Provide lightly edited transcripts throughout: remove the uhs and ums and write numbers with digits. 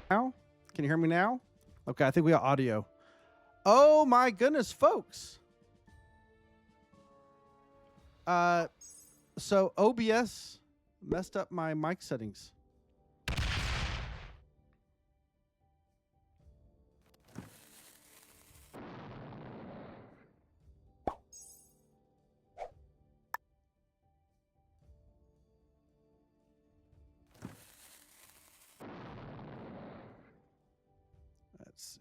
Now? Can you hear me now? Okay, I think we got audio. Oh my goodness, folks. So OBS messed up my mic settings. Let's see.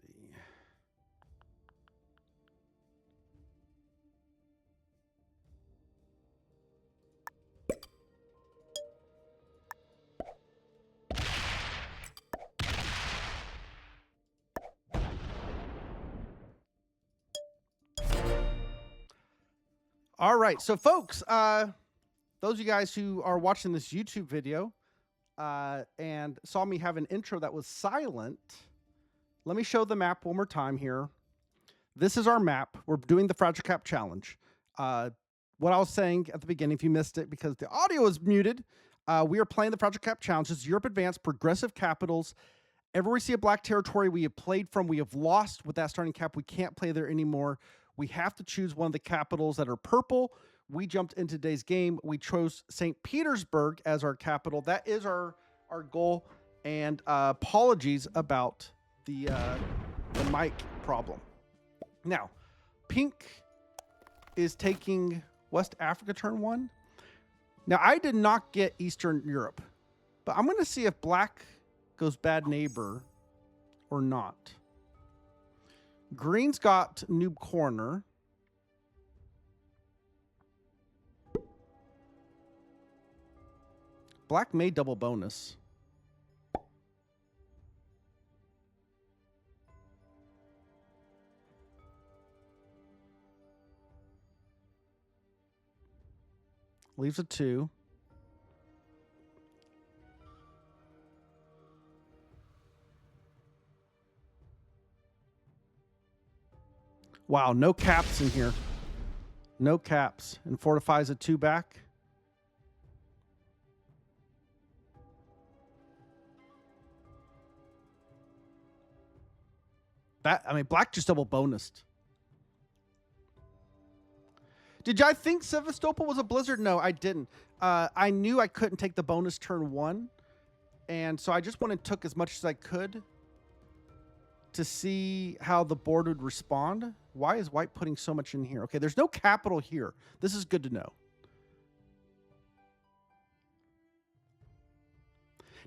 All right, so folks, those of you guys who are watching this YouTube video and saw me have an intro that was silent, let me show the map one more time here. This is our map. We're doing the Fragile Cap Challenge. What I was saying at the beginning, if you missed it because the audio is muted, we are playing the Fragile Cap Challenge. This is Europe Advanced Progressive Capitals. Everywhere we see a black territory we have played from, we have lost with that starting cap. We can't play there anymore. We have to choose one of the capitals that are purple. We jumped into today's game. We chose St. Petersburg as our capital. That is our goal. And apologies about the mic problem. Now, pink is taking West Africa turn 1. Now, I did not get Eastern Europe, but I'm going to see if black goes bad neighbor or not. Green's got Noob Corner. Black may double bonus. Leaves a 2. Wow, no caps in here. No caps. And fortifies a 2 back. Black just double bonused. Did I think Sevastopol was a blizzard? No, I didn't. I knew I couldn't take the bonus turn 1. And so I just went and took as much as I could to see how the board would respond. Why is white putting so much in here? Okay, there's no capital here. This is good to know.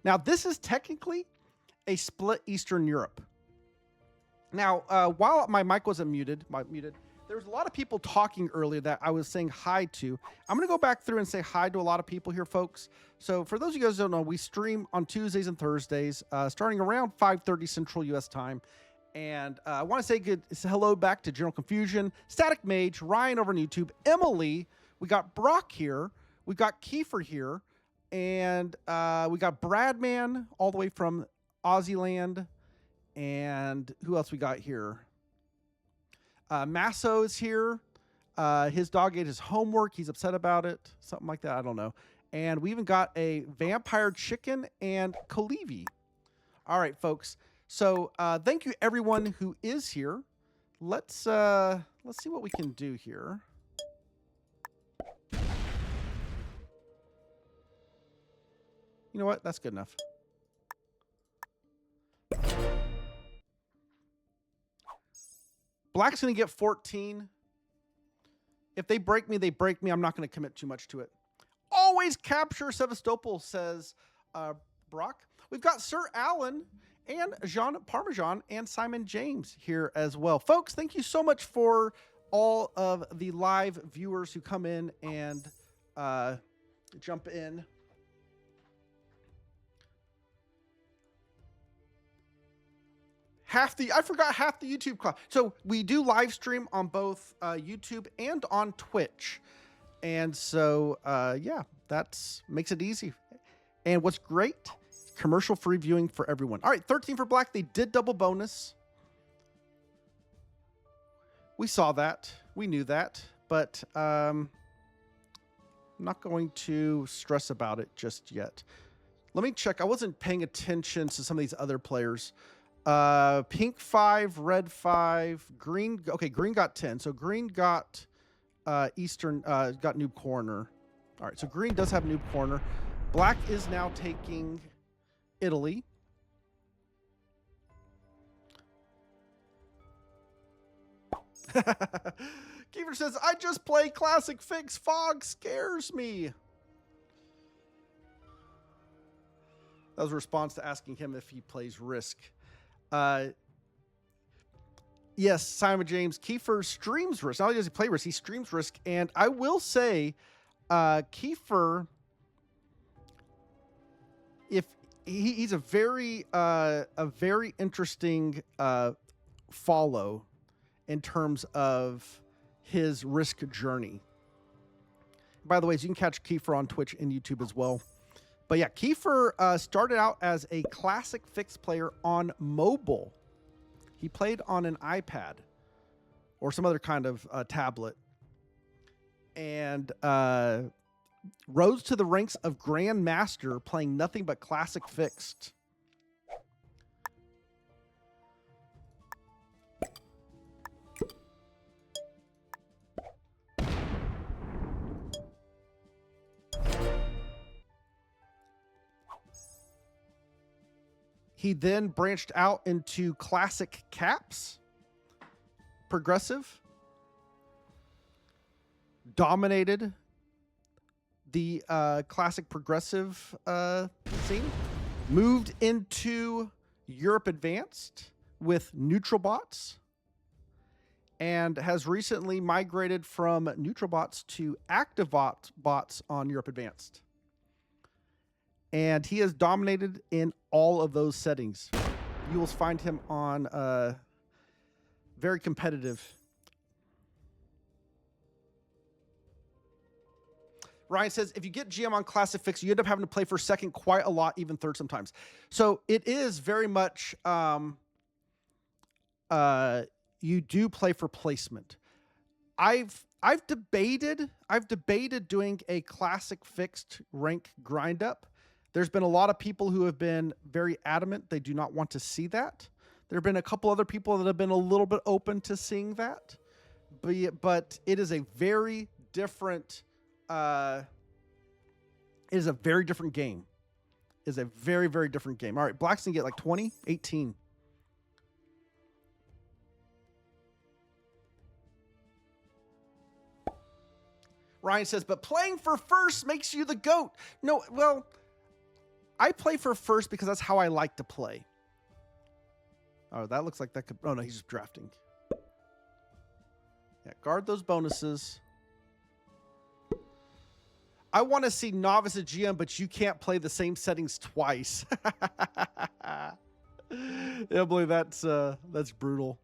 Now, this is technically a split Eastern Europe. Now, while my mic wasn't muted, there was a lot of people talking earlier that I was saying hi to. I'm going to go back through and say hi to a lot of people here, folks. So for those of you guys who don't know, we stream on Tuesdays and Thursdays, starting around 5:30 Central U.S. time. And I want to say hello back to General Confusion, Static Mage, Ryan over on YouTube, Emily. We got Brock here. We got Kiefer here. And we got Bradman all the way from Aussie And who else we got here? Masso is here. His dog ate his homework. He's upset about it. Something like that. I don't know. And we even got a vampire chicken and Kalivi. All right, folks. So thank you everyone who is here. Let's see what we can do here. You know what? That's good enough. Black's going to get 14. If they break me, they break me. I'm not going to commit too much to it. Always capture Sevastopol, says Brock. We've got Sir Alan and Jean Parmesan and Simon James here as well. Folks, thank you so much for all of the live viewers who come in and jump in. I forgot half the YouTube class. So we do live stream on both YouTube and on Twitch. And so, yeah, that's makes it easy. And what's great, commercial-free viewing for everyone. All right, 13 for black. They did double bonus. We saw that. We knew that. But I'm not going to stress about it just yet. Let me check. I wasn't paying attention to some of these other players. Pink 5, red 5, green. Okay, green got 10. So green got Eastern, got Noob Corner. All right, so green does have Noob Corner. Black is now taking Italy. Kiefer says, I just play Classic Fix. Fog scares me. That was a response to asking him if he plays Risk. Yes, Simon James. Kiefer streams Risk. Not only does he play Risk, he streams Risk. And I will say, Kiefer, if he's a very interesting follow in terms of his Risk journey. By the way, you can catch Kiefer on Twitch and YouTube as well. But yeah, Kiefer started out as a Classic Fix player on mobile. He played on an iPad or some other kind of tablet. And rose to the ranks of Grandmaster playing nothing but Classic Fixed. He then branched out into Classic Caps, Progressive, dominated the Classic Progressive scene, moved into Europe Advanced with Neutral Bots, and has recently migrated from Neutral Bots to Active Bots on Europe Advanced. And he has dominated in all of those settings. You will find him on very competitive. Ryan says, if you get GM on Classic Fix, you end up having to play for second quite a lot, even third sometimes. So it is very much, you do play for placement. I've debated doing a Classic Fixed rank grind up. There's been a lot of people who have been very adamant they do not want to see that. There have been a couple other people that have been a little bit open to seeing that. But it is a very different it is a very different game. It is a very, very different game. All right, Black's gonna get like 20, 18. Ryan says, but playing for first makes you the GOAT. No, well, I play for first because that's how I like to play. Oh, that looks like that could... Oh, no, he's just drafting. Yeah, guard those bonuses. I want to see Novice at GM, but you can't play the same settings twice. Yeah, I believe that's brutal.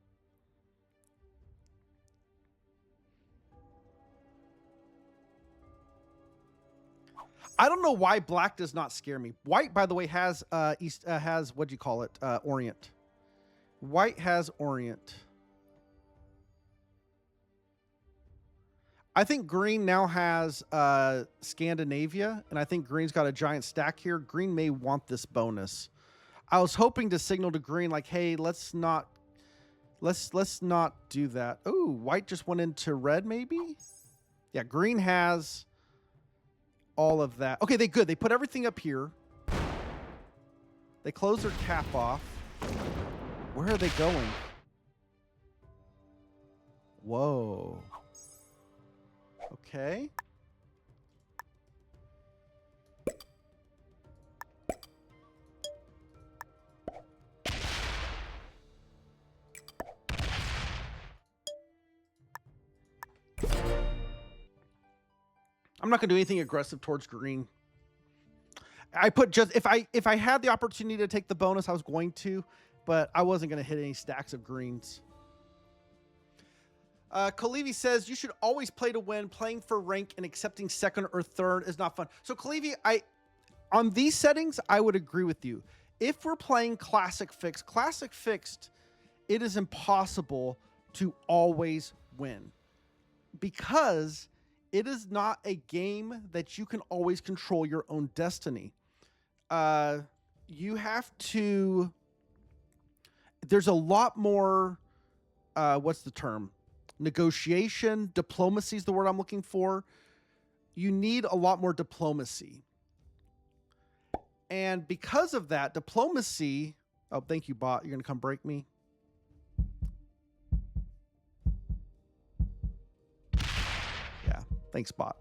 I don't know why black does not scare me. White, by the way, has what do you call it? Orient. White has Orient. I think green now has Scandinavia, and I think green's got a giant stack here. Green may want this bonus. I was hoping to signal to green like, hey, let's not do that. Oh, white just went into red, maybe? Yeah, green has all of that. Okay, they good. They put everything up here. They close their cap off. Where are they going? Whoa. Okay. I'm not going to do anything aggressive towards green. I put just if I had the opportunity to take the bonus, I was going to, but I wasn't going to hit any stacks of greens. Kalevi says you should always play to win. Playing for rank and accepting second or third is not fun. So Kalevi, on these settings, I would agree with you. If we're playing classic fixed, it is impossible to always win because it is not a game that you can always control your own destiny. You have to. There's a lot more. What's the term? Negotiation, diplomacy is the word I'm looking for. You need a lot more diplomacy. And because of that, diplomacy... Oh, thank you, bot. You're going to come break me? Yeah, thanks, bot.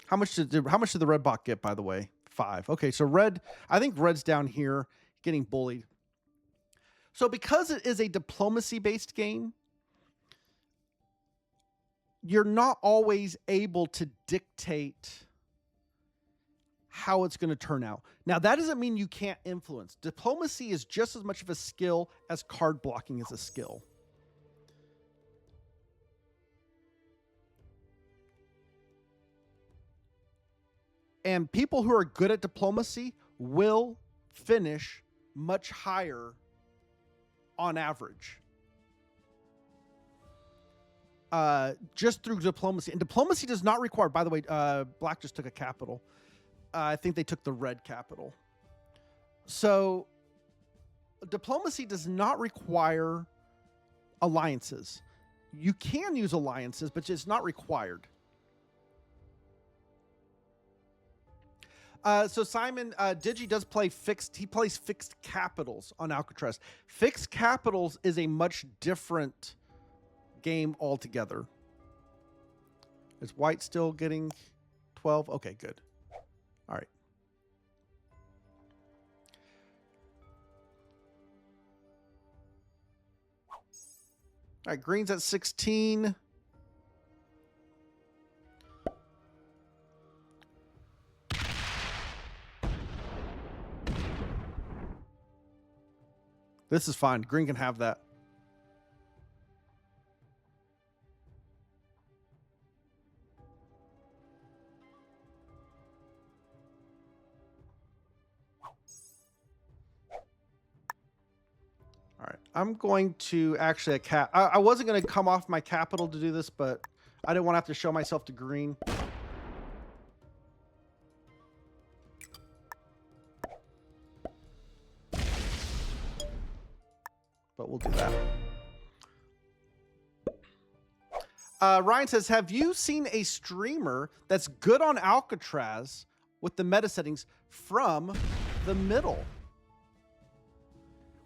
How much did the red bot get, by the way? 5. Okay, so red... I think red's down here getting bullied. So because it is a diplomacy-based game, you're not always able to dictate how it's going to turn out. Now, that doesn't mean you can't influence. Diplomacy is just as much of a skill as card blocking is a skill. And people who are good at diplomacy will finish much higher on average. Just through diplomacy. And diplomacy does not require, by the way, black just took a capital. I think they took the red capital. So diplomacy does not require alliances. You can use alliances, but it's not required. So Simon, Digi does play fixed. He plays fixed capitals on Alcatraz. Fixed capitals is a much different game altogether. Is white still getting 12? Okay, good. All right. All right, green's at 16. This is fine. Green can have that. All right. I'm going to actually I wasn't going to come off my capital to do this, but I didn't want to have to show myself to green. But we'll do that. Ryan says, have you seen a streamer that's good on Alcatraz with the meta settings from the middle?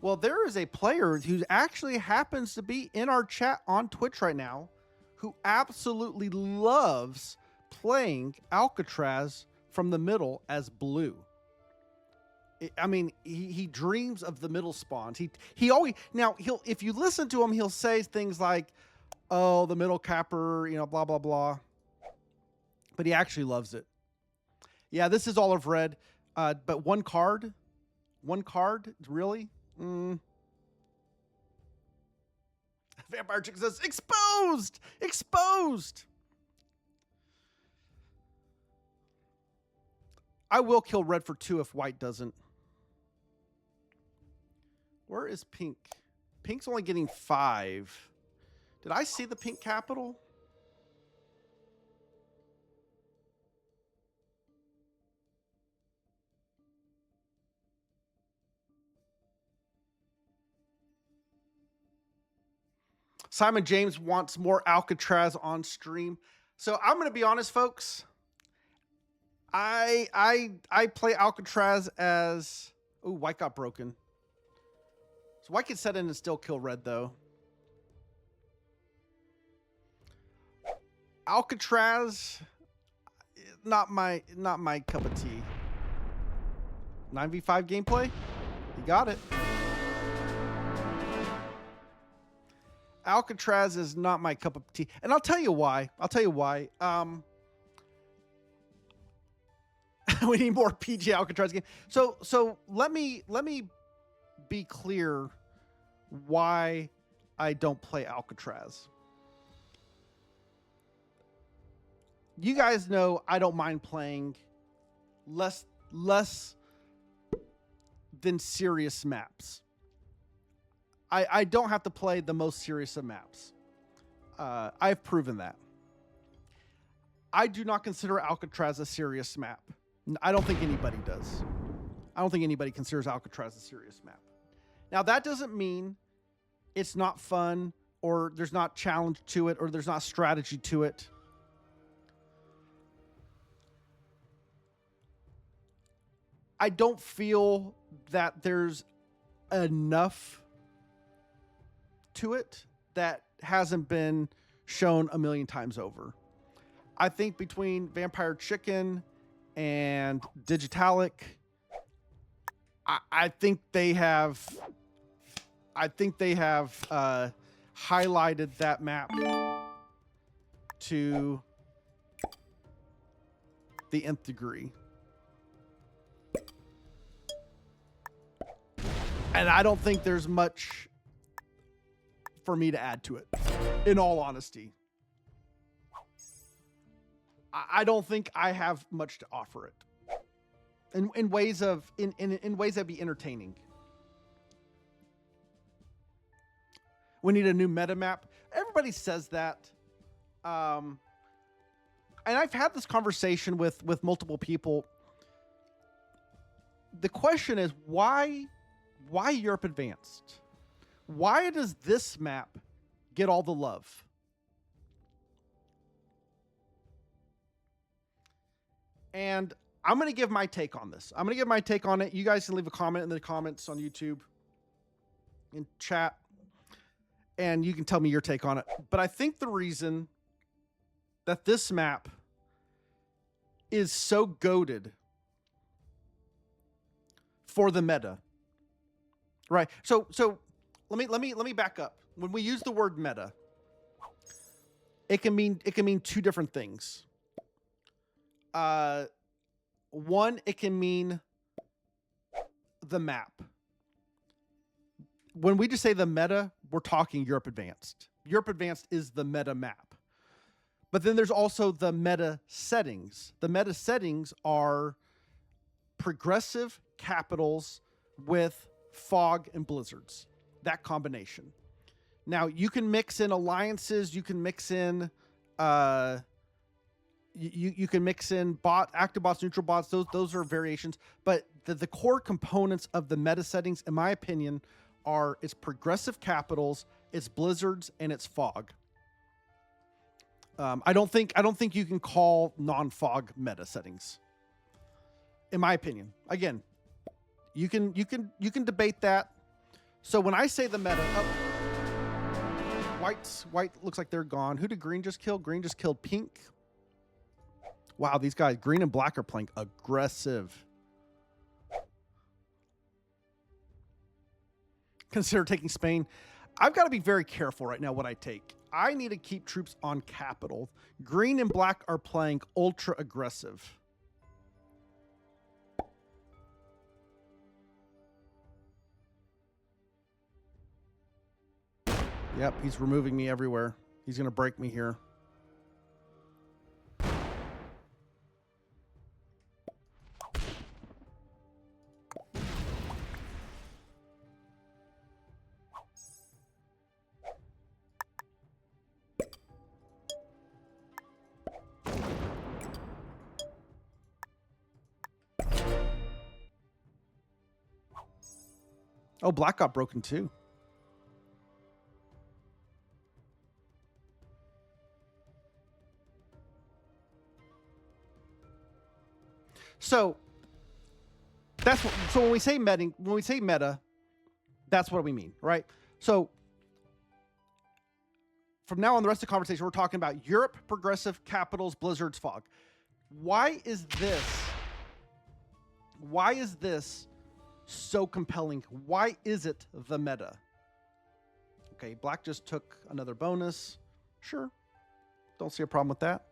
Well, there is a player who actually happens to be in our chat on Twitch right now who absolutely loves playing Alcatraz from the middle as blue. I mean, he dreams of the middle spawns. He always, now if you listen to him, he'll say things like, "Oh, the middle capper," you know, blah blah blah. But he actually loves it. Yeah, this is all of red, but one card, really. Vampire Chick says, "Exposed, exposed." I will kill red for 2 if white doesn't. Where is pink? Pink's only getting 5. Did I see the pink capital? Simon James wants more Alcatraz on stream. So I'm going to be honest, folks. I play Alcatraz as... Ooh, white got broken. So white can set in and still kill red, though. Alcatraz, not my cup of tea. 9v5 gameplay? You got it. Alcatraz is not my cup of tea, and I'll tell you why. We need more PG Alcatraz games. So let me be clear why I don't play Alcatraz. You guys know I don't mind playing less than serious maps. I don't have to play the most serious of maps. I've proven that. I do not consider Alcatraz a serious map. I don't think anybody does. I don't think anybody considers Alcatraz a serious map. Now, that doesn't mean it's not fun or there's not challenge to it or there's not strategy to it. I don't feel that there's enough to it that hasn't been shown a million times over. I think between Vampire Chicken and Digitalic, I think they have highlighted that map to the nth degree. And I don't think there's much for me to add to it, in all honesty. I don't think I have much to offer it in ways that be entertaining. We need a new meta map. Everybody says that. And I've had this conversation with multiple people. The question is, why Europe Advanced? Why does this map get all the love? And I'm going to give my take on this. I'm going to give my take on it. You guys can leave a comment in the comments on YouTube, in chat, and you can tell me your take on it. But I think the reason that this map is so goated for the meta, right? So let me back up. When we use the word meta, it can mean two different things. One, it can mean the map. When we just say the meta, we're talking Europe Advanced. Europe Advanced is the meta map. But then there's also the meta settings. The meta settings are progressive capitals with fog and blizzards. That combination. Now, you can mix in alliances. You can mix in... You can mix in active bots, neutral bots. Those are variations. But the core components of the meta settings, in my opinion, are it's progressive capitals, it's blizzards, and it's fog. I don't think you can call non-fog meta settings. In my opinion, again, you can debate that. So when I say the meta, white looks like they're gone. Who did green just kill? Green just killed pink. Wow, these guys, green and black, are playing aggressive. Consider taking Spain. I've got to be very careful right now what I take. I need to keep troops on capital. Green and black are playing ultra aggressive. Yep, he's removing me everywhere. He's going to break me here. Oh, black got broken too. So when we say meta, that's what we mean, right? So from now on, the rest of the conversation, we're talking about Europe, progressive, capitals, blizzards, fog. Why is this so compelling? Why is it the meta? Okay, black just took another bonus. Sure. Don't see a problem with that.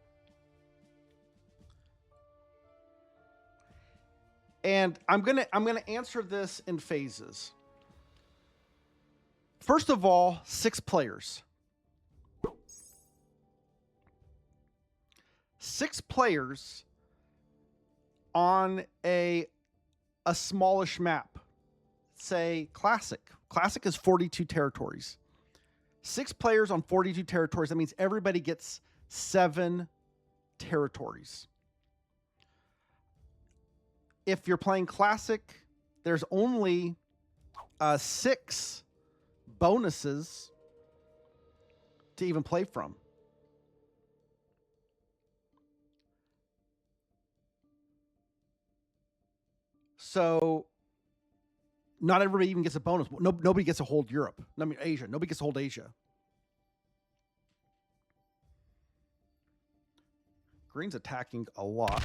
And I'm gonna answer this in phases. First of all, 6 players. 6 players on a smallish map. Say Classic. Classic is 42 territories. 6 players on 42 territories. That means everybody gets 7 territories. If you're playing Classic, there's only 6 bonuses to even play from. So not everybody even gets a bonus. Nobody gets to hold Europe. I mean, Asia. Nobody gets to hold Asia. Green's attacking a lot.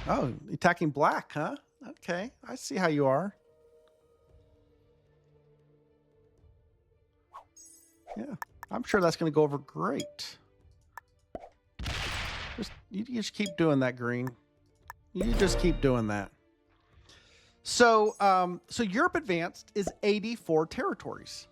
Oh, attacking black, huh? Okay, I see how you are. Yeah, I'm sure that's going to go over great. You just keep doing that, Green. You just keep doing that. So, so Europe Advanced is 84 territories.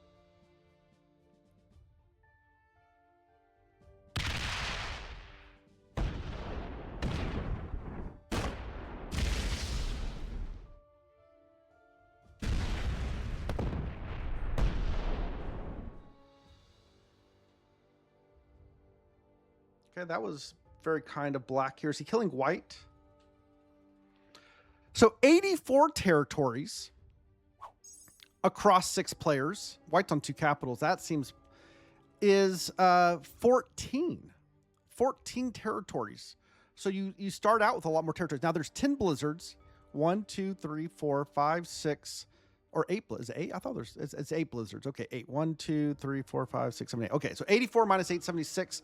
Okay, that was very kind of black here. Is he killing white? So 84 territories across 6 players. White's on 2 capitals. That seems is 14 territories. So you start out with a lot more territories. Now there's 10 blizzards. 1, 2, 3, 4, 5, 6, or 8 blizzards. 8? I thought it's 8 blizzards. Okay, 8. 1, 2, 3, 4, 5, 6, 7, 8. Okay, so 84 minus 8, 76.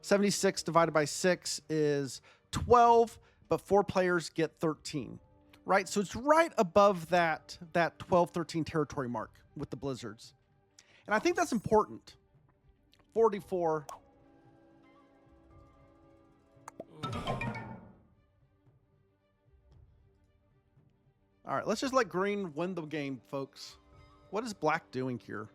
76 divided by 6 is 12, but 4 players get 13. Right? So it's right above that 12, 13 territory mark with the blizzards. And I think that's important. 44. All right, let's just let green win the game, folks. What is black doing here?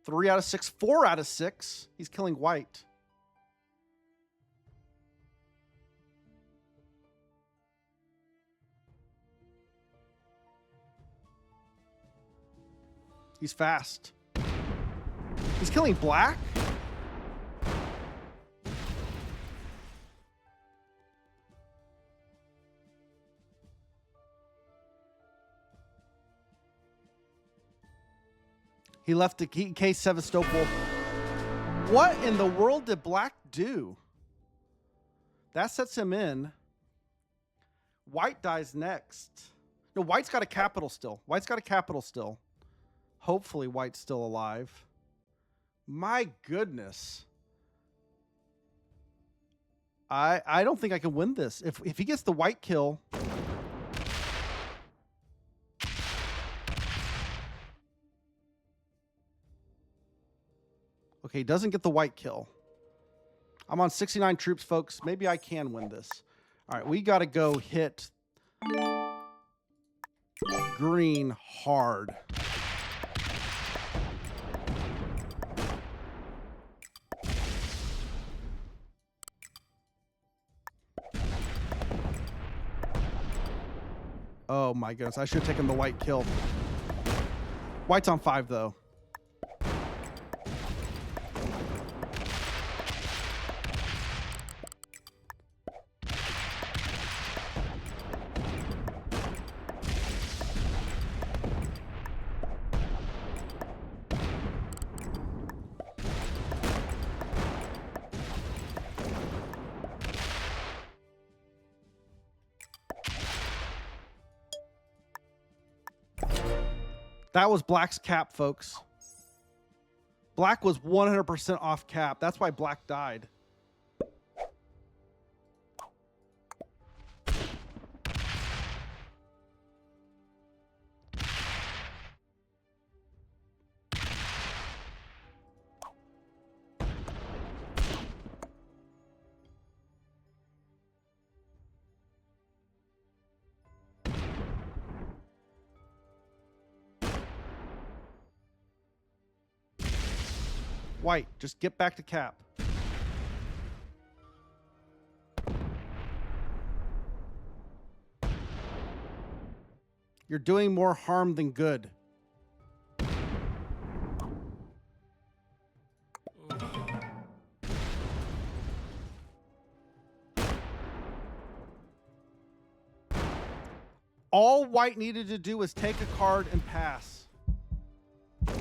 Three out of 6, 4 out of 6. He's killing white. He's fast. He's killing black. He left the case Sevastopol. What in the world did black do? That sets him in. White dies next. No, white's got a capital still. White's got a capital still. Hopefully white's still alive. My goodness. I don't think I can win this. If he gets the white kill. Okay, he doesn't get the white kill. I'm on 69 troops, folks. Maybe I can win this. All right, we got to go hit green hard. Oh my goodness, I should have taken the white kill. White's on 5 though. That was black's cap, folks. Black was 100% off cap. That's why black died. White, just get back to cap. You're doing more harm than good. All white needed to do was take a card and pass. Oh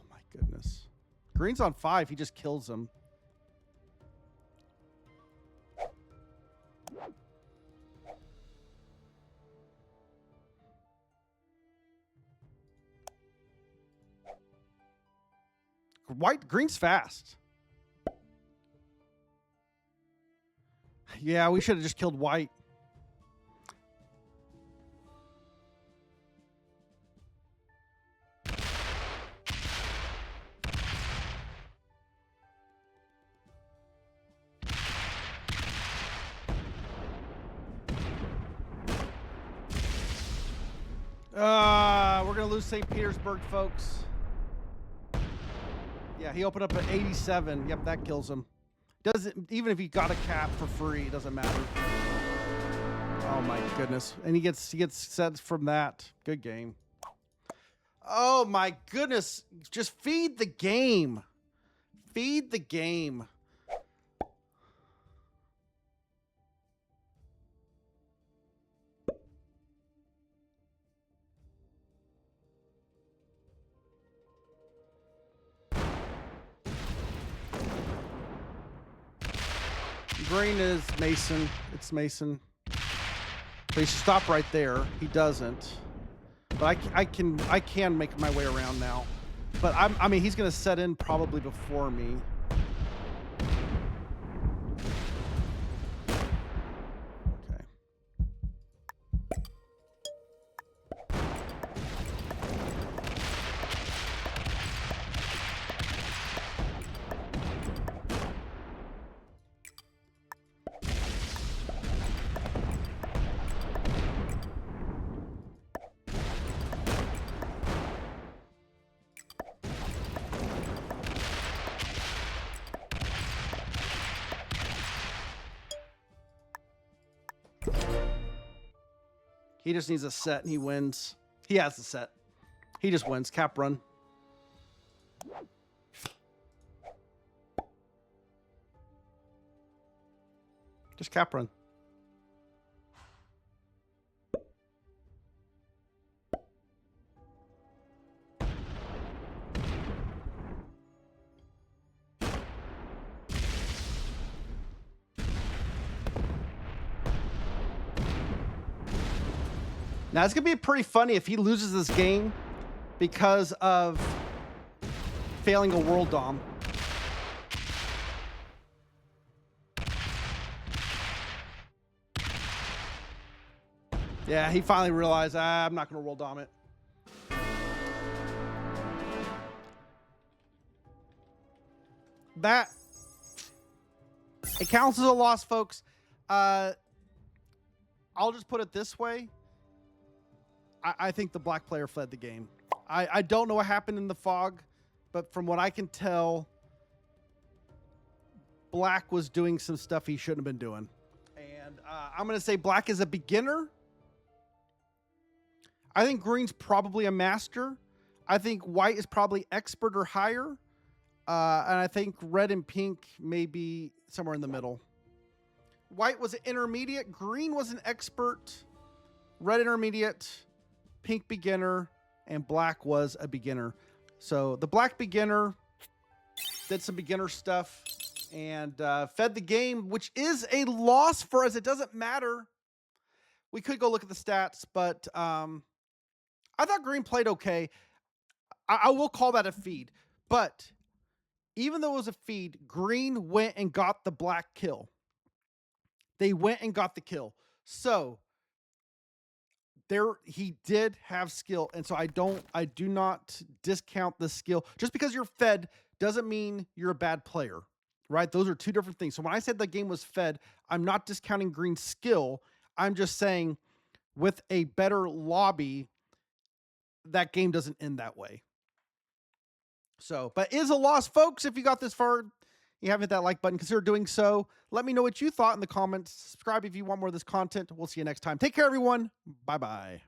my goodness. Green's on 5. He just kills him. Green's fast. Yeah, we should have just killed white. We're going to lose St. Petersburg, folks. Yeah, he opened up at 87. Yep, that kills him. Even if he got a cap for free, it doesn't matter. Oh my goodness. And he gets sets from that. Good game. Oh my goodness. Just feed the game. Feed the game. Green is Mason. It's Mason. So he should stop right there. He doesn't. But I can make my way around now. But I mean, he's going to set in probably before me. Okay. He just needs a set and he wins. He has the set. He just wins. Cap run. Just cap run. Now, it's going to be pretty funny if he loses this game because of failing a world dom. Yeah, he finally realized, I'm not going to world dom it. That, it counts as a loss, folks. I'll just put it this way. I think the black player fled the game. I don't know what happened in the fog, but from what I can tell, black was doing some stuff he shouldn't have been doing. And I'm going to say black is a beginner. I think green's probably a master. I think white is probably expert or higher. And I think red and pink may be somewhere in the middle. White was an intermediate. Green was an expert. Red intermediate. Pink beginner, and black was a beginner. So the black beginner did some beginner stuff and fed the game, which is a loss for us. It doesn't matter. We could go look at the stats, but I thought green played okay. I will call that a feed. But even though it was a feed, green went and got the black kill. They went and got the kill. So he did have skill, and so I do not discount the skill. Just because you're fed doesn't mean you're a bad player, right? Those are two different things. So when I said the game was fed, I'm not discounting green's skill. I'm just saying with a better lobby, that game doesn't end that way. So, but is a loss, folks. If you got this far, you haven't hit that like button, consider doing so. Let me know what you thought in the comments. Subscribe if you want more of this content. We'll see you next time. Take care, everyone. Bye-bye.